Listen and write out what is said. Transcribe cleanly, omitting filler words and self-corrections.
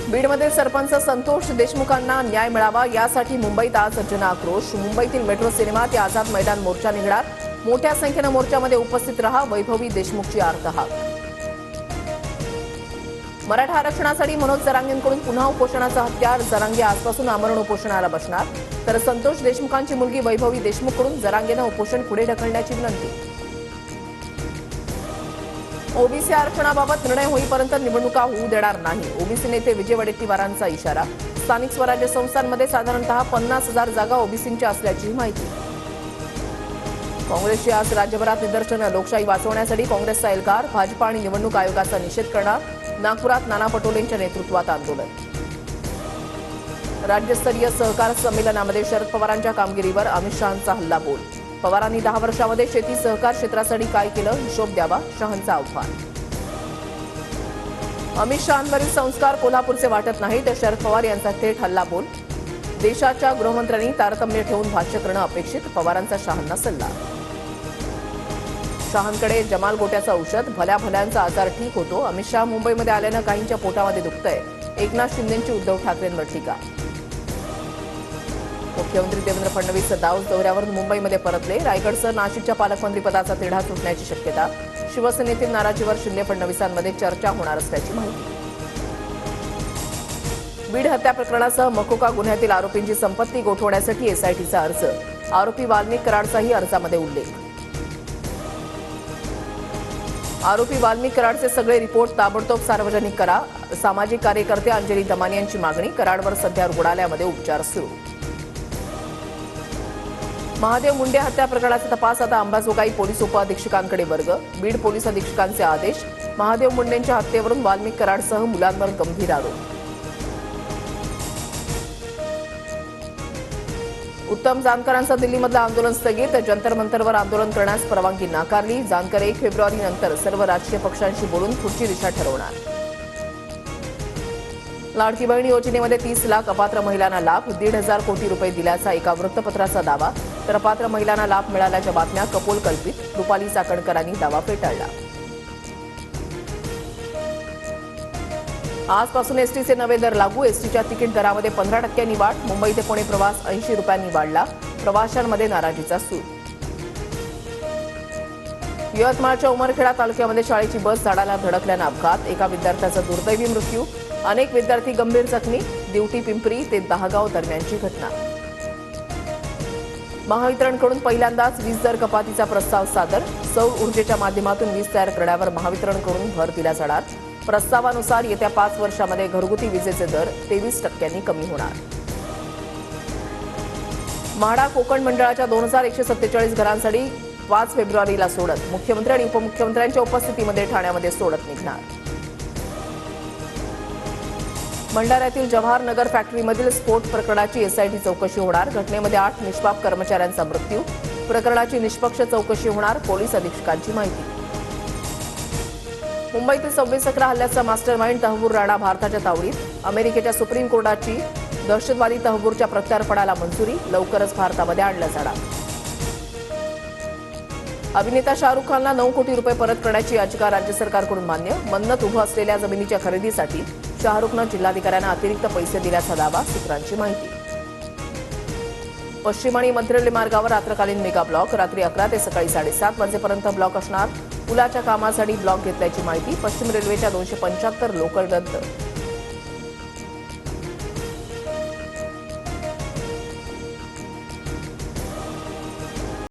बीडमधील सरपंच संतोष देशमुखांना न्याय मिळावा यासाठी मुंबईत आज जनआक्रोश। मुंबईतील मेट्रो सिनेमा ते आझाद मैदान मोर्चा निघणार। मोठ्या संख्येने मोर्चामध्ये उपस्थित रहा, वैभवी देशमुखची आर्तहाक। मराठा आरक्षणासाठी मनोज जरांगेंकडून पुन्हा उपोषणाचा हत्यार। जरांगे आजपासून आमरण उपोषणाला बसणार, तर संतोष देशमुखांची मुलगी वैभवी देशमुखकडून जरांगेनं उपोषण पुढे ढकलण्याची विनंती। ओबीसी आरक्षणाबाबत निर्णय होईपर्यंत निवडणुका होऊ देणार नाही, ओबीसी नेते विजय वडेट्टीवारांचा इशारा। स्थानिक स्वराज्य संस्थांमध्ये साधारणतः 50,000 जागा ओबीसींच्या असल्याची माहिती। काँग्रेसची आज राज्यभरात निदर्शनं। लोकशाही वाचवण्यासाठी काँग्रेसचा एल्गार। भाजपा आणि निवडणूक आयोगाचा निषेध करणार। नागपुरात नाना पटोलेंच्या नेतृत्वात आंदोलन। राज्यस्तरीय सहकार संमेलनामध्ये शरद पवारांच्या कामगिरीवर अमित शहांचा हल्लाबोल। पवारांनी 10 वर्षामध्ये शेती सहकार क्षेत्रासाठी काय केलं, हिशोब द्यावा, शहांचं आव्हान। अमित शहांवरील संस्कार कोल्हापूरचे वाटत नाही, तर शरद पवार यांचा थेट हल्लाबोल। देशाच्या गृहमंत्र्यांनी तारतम्य ठेवून भाष्य करणं अपेक्षित, पवारांचा शहांना सल्ला। शहांकडे जमाल गोट्याचं औषध, भल्या भल्यांचा आजार ठीक होतो। अमित शहा मुंबईमध्ये आल्यानं काहींच्या पोटामध्ये दुखतंय, एकनाथ शिंदेंची उद्धव ठाकरेंवर टीका। मुख्यमंत्री देवेंद्र फडणवीस दाऊस दौऱ्यावरून मुंबईमध्ये परतले। रायगडसह नाशिकच्या पालकमंत्रीपदाचा तिढा सुटण्याची शक्यता। शिवसेनेतील नाराजीवर शिंदे फडणवीसांमध्ये चर्चा होणार असल्याची माहिती। बीड हत्या प्रकरणासह मकोका गुन्ह्यातील आरोपींची संपत्ती गोठवण्यासाठी एसआयटीचा अर्ज। आरोपी वाल्मिक कराडचाही अर्जामध्ये उल्लेख। आरोपी वाल्मिक कराडचे सगळे रिपोर्ट ताबडतोब सार्वजनिक करा, सामाजिक कार्यकर्ते अंजली दमानी यांची मागणी। कराडवर सध्या रुग्णालयामध्ये उपचार सुरू। महादेव मुंडे हत्या प्रकरणाचा तपास आता अंबाजोगाई पोलीस उपअधीक्षकांकडे वर्ग। बीड पोलीस अधीक्षकांचे आदेश। महादेव मुंडेंच्या हत्येवरून वाल्मिक कराडसह मुलांवर गंभीर आरोप। उत्तम जानकरांचं दिल्लीमधलं आंदोलन स्थगित। जंतर मंतरवर आंदोलन करण्यास परवानगी नाकारली। जानकर 1 फेब्रुवारीनंतर सर्व राजकीय पक्षांशी बोलून पुढची दिशा ठरवणार। लाडकी बहीण योजनेमध्ये 30 लाख अपात्र महिलांना लाभ। 1,500 कोटी रुपये दिल्याचा एका वृत्तपत्राचा दावा, तर अपात्र महिलांना लाभ मिळाल्याच्या बातम्या कपोल कल्पित। रुपाली चाकणकरांनी दावा फेटाळला। आजपासून एसटीचे नवे दर लागू। एसटीच्या तिकीट दरामध्ये 15% वाढ। मुंबई ते पुणे प्रवास 80 रुपयांनी वाढला। प्रवाशांमध्ये नाराजीचा सूर। यवतमाळच्या उमरखेडा तालुक्यामध्ये शाळेची बस झाडाला धडकल्यानं अपघात। एका विद्यार्थ्याचा दुर्दैवी मृत्यू, अनेक विद्यार्थी गंभीर जखमी। दिवटी पिंपरी ते दहागाव दरम्यानची घटना। महावितरणकडून पहिल्यांदाच वीज दर कपातीचा प्रस्ताव सादर। सौर ऊर्जेच्या माध्यमातून वीज तयार करण्यावर महावितरणकडून भर दिला जाणार। प्रस्तावानुसार येत्या 5 वर्षांमध्ये घरगुती विजेचे दर 23% कमी होणार। म्हाडा कोकण मंडळाच्या 2147 घरांसाठी 5 फेब्रुवारीला सोडत। मुख्यमंत्री आणि उपमुख्यमंत्र्यांच्या उपस्थितीमध्ये ठाण्यामध्ये सोडत निघणार। भंडाऱ्यातील जवाहर नगर फॅक्टरीमधील स्फोट प्रकरणाची एसआयटी चौकशी होणार। घटनेमध्ये 8 निष्पाप कर्मचाऱ्यांचा मृत्यू। प्रकरणाची निष्पक्ष चौकशी होणार, पोलीस अधीक्षकांची माहिती। मुंबईतील 26/11 हल्ल्याचा मास्टरमाइंड तहव्वूर राणा भारताच्या तावडीत। अमेरिकेच्या सुप्रीम कोर्टाची दहशतवादी तहव्वूरच्या प्रत्यार्पणाला मंजुरी। लवकरच भारतामध्ये आणलं जाणार। अभिनेता शाहरुख खानला 9 कोटी रुपये परत करण्याची याचिका राज्य सरकारकडून मान्य। मन्नत उभं असलेल्या जमिनीच्या खरेदीसाठी शाहरुखनं जिल्हाधिकाऱ्यांना अतिरिक्त पैसे दिल्याचा दावा, सूत्रांची माहिती। पश्चिम आणि मध्य रेल्वे मार्गावर रात्रकालीन मेगा ब्लॉक। रात्री 11 ते सकाळी 7:30 वाजेपर्यंत ब्लॉक असणार। पुलाच्या कामासाठी ब्लॉक घेतल्याची माहिती। पश्चिम रेल्वेच्या 275 लोकल रद्द।